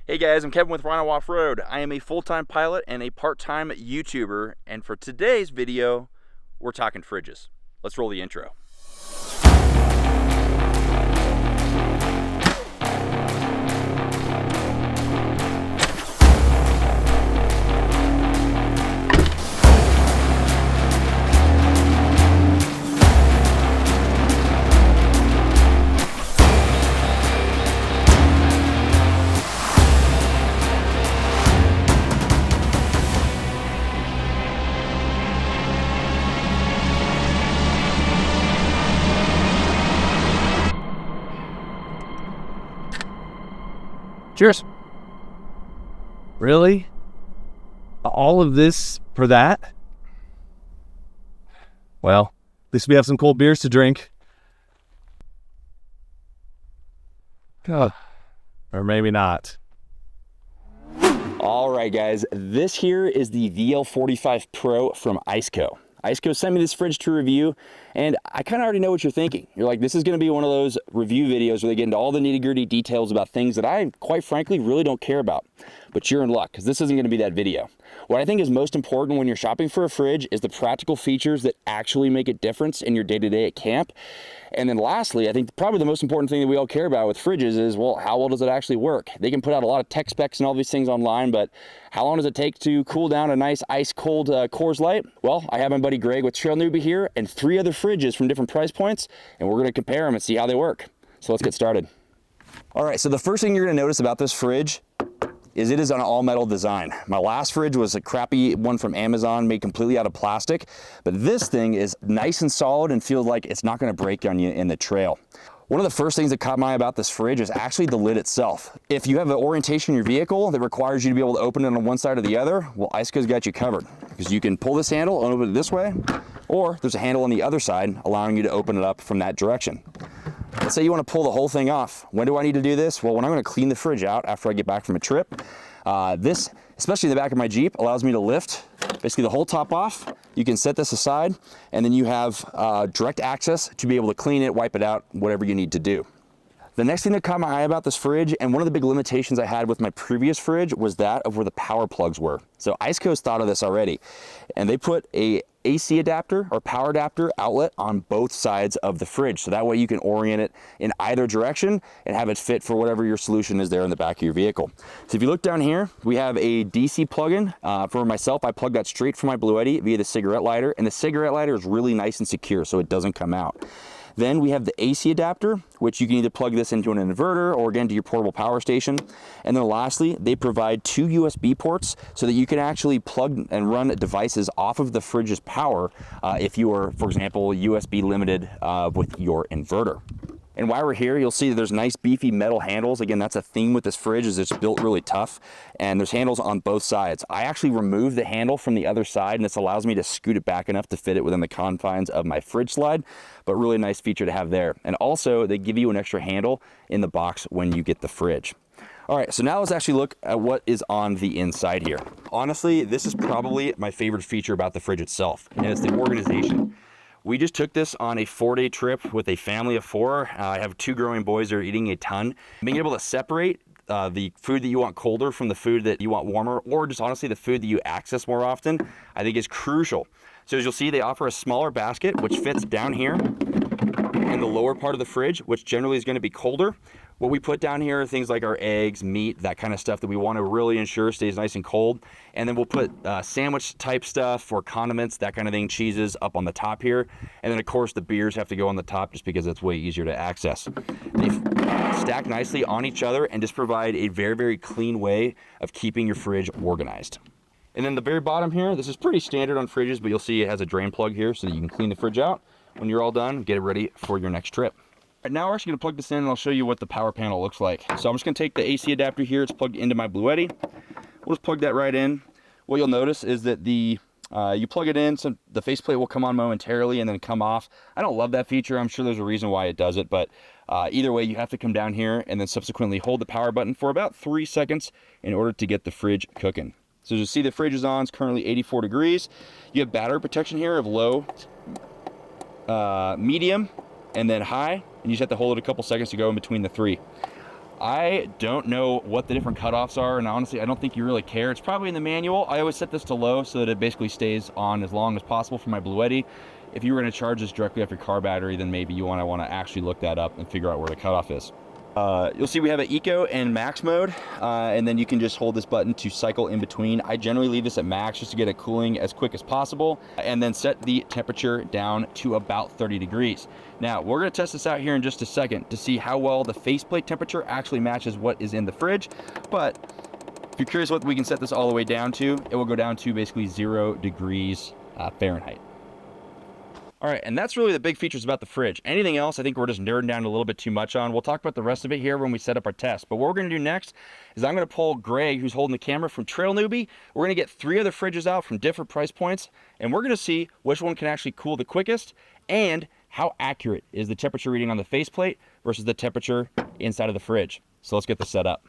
Hey guys, I'm Kevin with Rhino Off-Road. I am a full-time pilot and a part-time YouTuber, and for today's video, we're talking fridges. Let's roll the intro. Cheers. Really? All of this for that? Well, at least we have some cold beers to drink. God. Or maybe not. All right guys, this here is the VL45Pro from ICECO. ICECO sent me this fridge to review, and I kind of already know what you're thinking. You're like, this is going to be one of those review videos where they get into all the nitty-gritty details about things that I, quite frankly, really don't care about. But you're in luck, because this isn't going to be that video. What I think is most important when you're shopping for a fridge is the practical features that actually make a difference in your day-to-day at camp. And then lastly, I think probably the most important thing that we all care about with fridges is, well, how well does it actually work? They can put out a lot of tech specs and all these things online, but how long does it take to cool down a nice ice-cold Coors Light? Well, I have my buddy Greg with Trail Newbie here and 3 other fridges from different price points, and we're going to compare them and see how they work. So let's get started. All right, so the first thing you're going to notice about this fridge is it is an all-metal design. My last fridge was a crappy one from Amazon made completely out of plastic, but this thing is nice and solid and feels like it's not going to break on you in the trail. One of the first things that caught my eye about this fridge is actually the lid itself. If you have an orientation in your vehicle that requires you to be able to open it on one side or the other, well, ICECO's got you covered, because you can pull this handle and open it this way, or there's a handle on the other side allowing you to open it up from that direction. Let's say you want to pull the whole thing off. When do I need to do this? Well, when I'm going to clean the fridge out after I get back from a trip. This, especially in the back of my Jeep, allows me to lift basically the whole top off. You can set this aside, and then you have direct access to be able to clean it, wipe it out, whatever you need to do. The next thing that caught my eye about this fridge, and one of the big limitations I had with my previous fridge, was that of where the power plugs were. So ICECO's thought of this already, and they put a AC adapter or power adapter outlet on both sides of the fridge. So that way you can orient it in either direction and have it fit for whatever your solution is there in the back of your vehicle. So if you look down here, we have a DC plug-in. For myself, I plug that straight from my Bluetti via the cigarette lighter, and the cigarette lighter is really nice and secure so it doesn't come out. Then we have the AC adapter, which you can either plug this into an inverter or again to your portable power station. And then lastly, they provide 2 USB ports so that you can actually plug and run devices off of the fridge's power if you are, for example, USB limited with your inverter. And while we're here, you'll see that there's nice beefy metal handles. Again, that's a theme with this fridge, is it's built really tough, and there's handles on both sides. I actually removed the handle from the other side, and this allows me to scoot it back enough to fit it within the confines of my fridge slide, but really nice feature to have there. And also, they give you an extra handle in the box when you get the fridge. All right, so now let's actually look at what is on the inside here. Honestly, this is probably my favorite feature about the fridge itself, and it's the organization. We just took this on a 4-day trip with a family of 4. I have 2 growing boys that are eating a ton. Being able to separate the food that you want colder from the food that you want warmer, or just honestly the food that you access more often, I think is crucial. So as you'll see, they offer a smaller basket, which fits down here in the lower part of the fridge, which generally is going to be colder. What we put down here are things like our eggs, meat, that kind of stuff that we want to really ensure stays nice and cold. And then we'll put sandwich type stuff or condiments, that kind of thing, cheeses up on the top here. And then of course the beers have to go on the top just because it's way easier to access. They stack nicely on each other and just provide a very, very clean way of keeping your fridge organized. And then the very bottom here, this is pretty standard on fridges, but you'll see it has a drain plug here so that you can clean the fridge out. When you're all done, get it ready for your next trip. Right, now we're actually going to plug this in and I'll show you what the power panel looks like. So I'm just going to take the AC adapter here. It's plugged into my Bluetti. We'll just plug that right in. What you'll notice is that you plug it in, so the faceplate will come on momentarily and then come off. I don't love that feature. I'm sure there's a reason why it does it, but either way, you have to come down here and then subsequently hold the power button for about 3 seconds in order to get the fridge cooking. So as you see, the fridge is on. It's currently 84 degrees. You have battery protection here of low, medium, and then high, and you just have to hold it a couple seconds to go in between the 3. I don't know what the different cutoffs are, and honestly, I don't think you really care. It's probably in the manual. I always set this to low so that it basically stays on as long as possible for my Bluetti. If you were going to charge this directly off your car battery, then maybe you want to actually look that up and figure out where the cutoff is. You'll see we have an eco and max mode, and then you can just hold this button to cycle in between. I generally leave this at max just to get it cooling as quick as possible, and then set the temperature down to about 30 degrees. Now, we're gonna test this out here in just a second to see how well the faceplate temperature actually matches what is in the fridge. But if you're curious what we can set this all the way down to, it will go down to basically 0 degrees Fahrenheit. All right, and that's really the big features about the fridge. Anything else, I think we're just nerding down a little bit too much on. We'll talk about the rest of it here when we set up our test. But what we're gonna do next is I'm gonna pull Greg, who's holding the camera, from Trail Newbie. We're gonna get 3 other fridges out from different price points, and we're gonna see which one can actually cool the quickest and how accurate is the temperature reading on the faceplate versus the temperature inside of the fridge. So let's get this set up.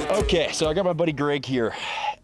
Okay, so I got my buddy Greg here.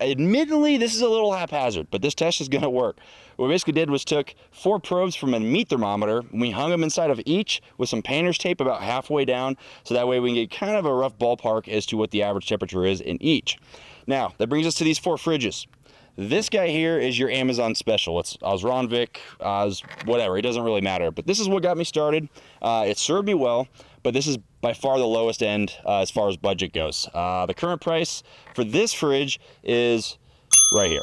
Admittedly, this is a little haphazard, but this test is gonna work. What we basically did was took 4 probes from a meat thermometer, and we hung them inside of each with some painter's tape about halfway down, so that way we can get kind of a rough ballpark as to what the average temperature is in each. Now, that brings us to these 4 fridges. This guy here is your Amazon special. It's Osronvik, whatever, it doesn't really matter. But this is what got me started. It served me well, but this is by far the lowest end as far as budget goes. The current price for this fridge is right here.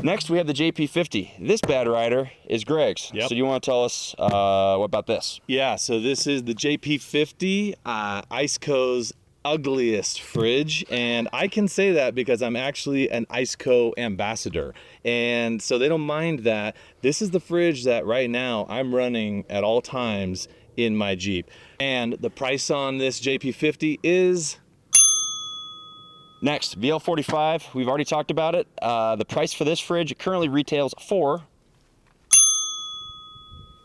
Next, we have the JP50. This bad rider is Greg's. Yep. So do you want to tell us what about this? Yeah, so this is the JP50, ICECO's ugliest fridge, and I can say that because I'm actually an ICECO ambassador, and so they don't mind that. This is the fridge that right now I'm running at all times in my Jeep, and the price on this JP50 is... Next, VL45. We've already talked about it. The price for this fridge currently retails for...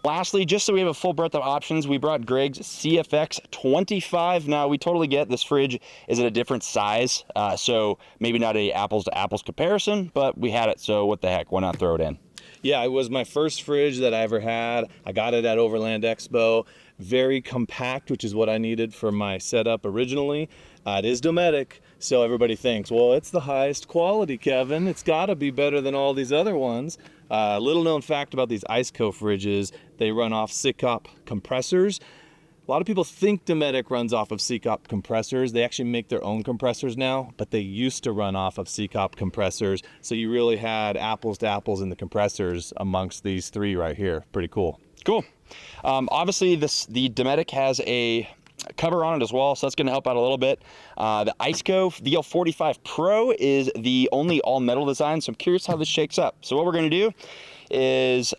Lastly, just so we have a full breadth of options, we brought Greg's CFX25. Now, we totally get this fridge is at a different size, so maybe not a apples to apples comparison, but we had it, so what the heck, why not throw it in? Yeah, it was my first fridge that I ever had. I got it at Overland Expo. Very compact, which is what I needed for my setup originally. It is Dometic, so everybody thinks, well, it's the highest quality, Kevin. It's got to be better than all these other ones. Little known fact about these ICECO fridges, they run off ICECO compressors. A lot of people think Dometic runs off of ICECO compressors. They actually make their own compressors now, but they used to run off of ICECO compressors. So you really had apples to apples in the compressors amongst these 3 right here. Pretty cool. Cool. Obviously, the Dometic has a cover on it as well, so that's going to help out a little bit. The ICECO VL45Pro is the only all-metal design, so I'm curious how this shakes up. So what we're going to do is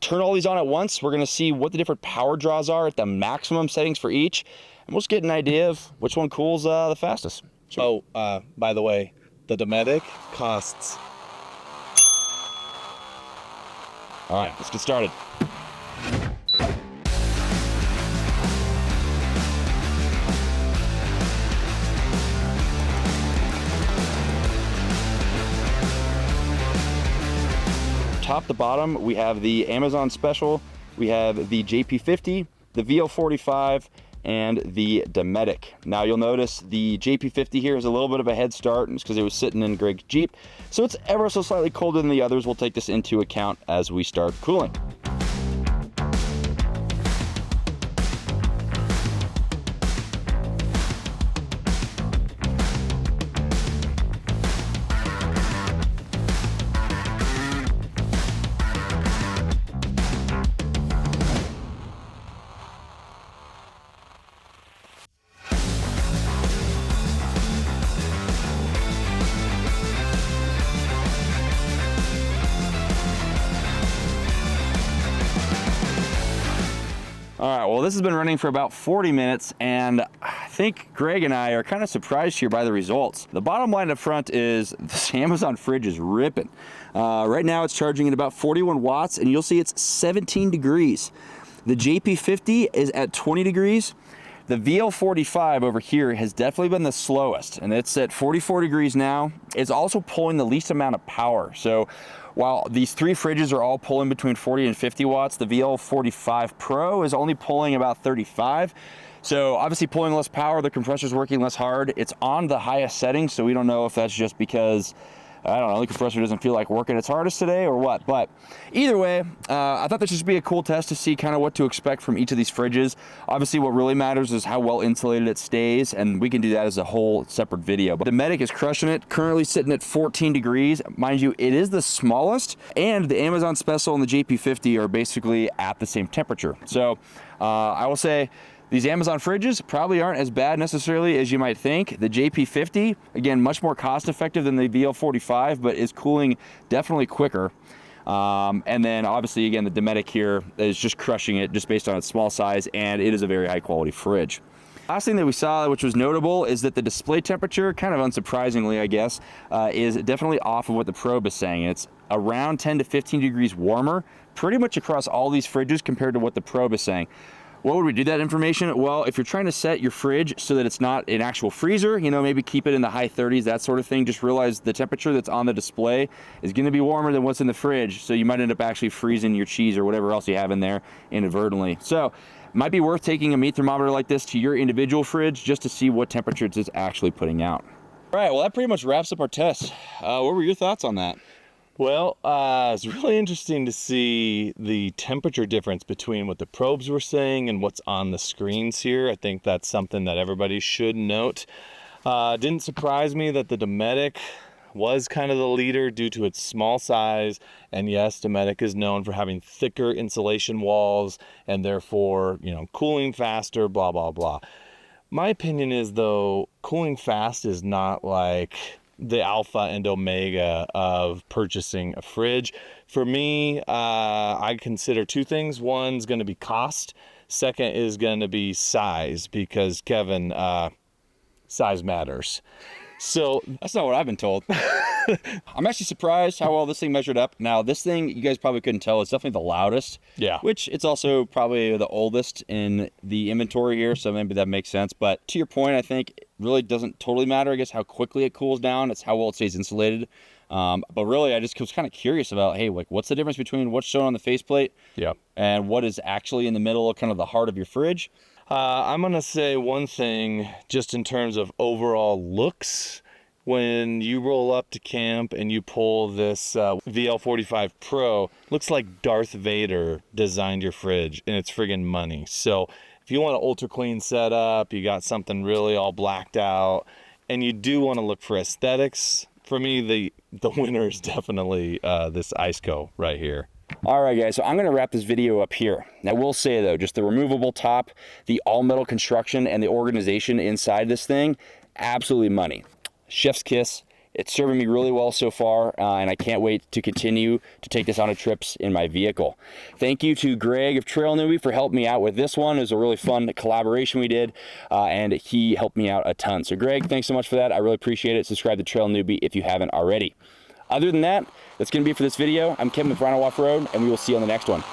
turn all these on at once. We're going to see what the different power draws are at the maximum settings for each, and we'll just get an idea of which one cools the fastest. Oh, by the way, the Dometic costs... All right, let's get started. Top to bottom, we have the Amazon special, we have the JP50, the VL45, and the Dometic. Now you'll notice the JP50 here is a little bit of a head start, and it's because it was sitting in Greg's Jeep, so it's ever so slightly colder than the others. We'll take this into account as we start cooling. All right, well, this has been running for about 40 minutes, and I think Greg and I are kind of surprised here by the results. The bottom line up front is this Amazon fridge is ripping. Right now it's charging at about 41 watts, and you'll see it's 17 degrees. The JP50 is at 20 degrees. The VL45 over here has definitely been the slowest, and it's at 44 degrees now. It's also pulling the least amount of power. So while these three fridges are all pulling between 40 and 50 watts, the VL45Pro is only pulling about 35. So obviously pulling less power, the compressor's working less hard. It's on the highest setting, so we don't know if that's just because, I don't know, the compressor doesn't feel like working its hardest today or what. But either way, I thought this would be a cool test to see kind of what to expect from each of these fridges. Obviously, what really matters is how well insulated it stays, and we can do that as a whole separate video. But the Dometic is crushing it, currently sitting at 14 degrees. Mind you, it is the smallest, and the Amazon Special and the JP50 are basically at the same temperature. So I will say, these Amazon fridges probably aren't as bad necessarily as you might think. The JP50, again, much more cost effective than the VL45, but is cooling definitely quicker. And then obviously, again, the Dometic here is just crushing it just based on its small size, and it is a very high quality fridge. Last thing that we saw, which was notable, is that the display temperature, kind of unsurprisingly, I guess, is definitely off of what the probe is saying. It's around 10 to 15 degrees warmer, pretty much across all these fridges compared to what the probe is saying. What would we do that information? Well, if you're trying to set your fridge so that it's not an actual freezer, you know, maybe keep it in the high 30s, that sort of thing. Just realize the temperature that's on the display is going to be warmer than what's in the fridge. So you might end up actually freezing your cheese or whatever else you have in there inadvertently. So it might be worth taking a meat thermometer like this to your individual fridge just to see what temperatures it's actually putting out. All right, well, that pretty much wraps up our test. What were your thoughts on that? Well, it's really interesting to see the temperature difference between what the probes were saying and what's on the screens here. I think that's something that everybody should note. Didn't surprise me that the Dometic was kind of the leader due to its small size. And yes, Dometic is known for having thicker insulation walls and therefore, you know, cooling faster, blah, blah, blah. My opinion is, though, cooling fast is not like the alpha and omega of purchasing a fridge. For me, I consider two things. One's going to be cost. Second is going to be size, because Kevin, size matters. So that's not what I've been told. I'm actually surprised how well this thing measured up. Now, this thing, you guys probably couldn't tell, it's definitely the loudest. Yeah. Which it's also probably the oldest in the inventory here, so maybe that makes sense. But to your point, I think it really doesn't totally matter, I guess, how quickly it cools down. It's how well it stays insulated. But really, I just was kind of curious about, hey, like, what's the difference between what's shown on the faceplate and what is actually in the middle of kind of the heart of your fridge? I'm going to say one thing just in terms of overall looks. When you roll up to camp and you pull this VL45Pro, looks like Darth Vader designed your fridge, and it's friggin' money. So if you want an ultra clean setup, you got something really all blacked out, and you do want to look for aesthetics, for me, the winner is definitely this ICECO right here. All right, guys, so I'm going to wrap this video up here. Now, I will say, though, just the removable top, the all-metal construction, and the organization inside this thing, absolutely money. Chef's kiss. It's serving me really well so far, and I can't wait to continue to take this on trips in my vehicle. Thank you to Greg of Trail Newbie for helping me out with this one. It was a really fun collaboration we did, and he helped me out a ton. So, Greg, thanks so much for that. I really appreciate it. Subscribe to Trail Newbie if you haven't already. Other than that, that's going to be it for this video. I'm Kevin with Rhino Off Road, and we will see you on the next one.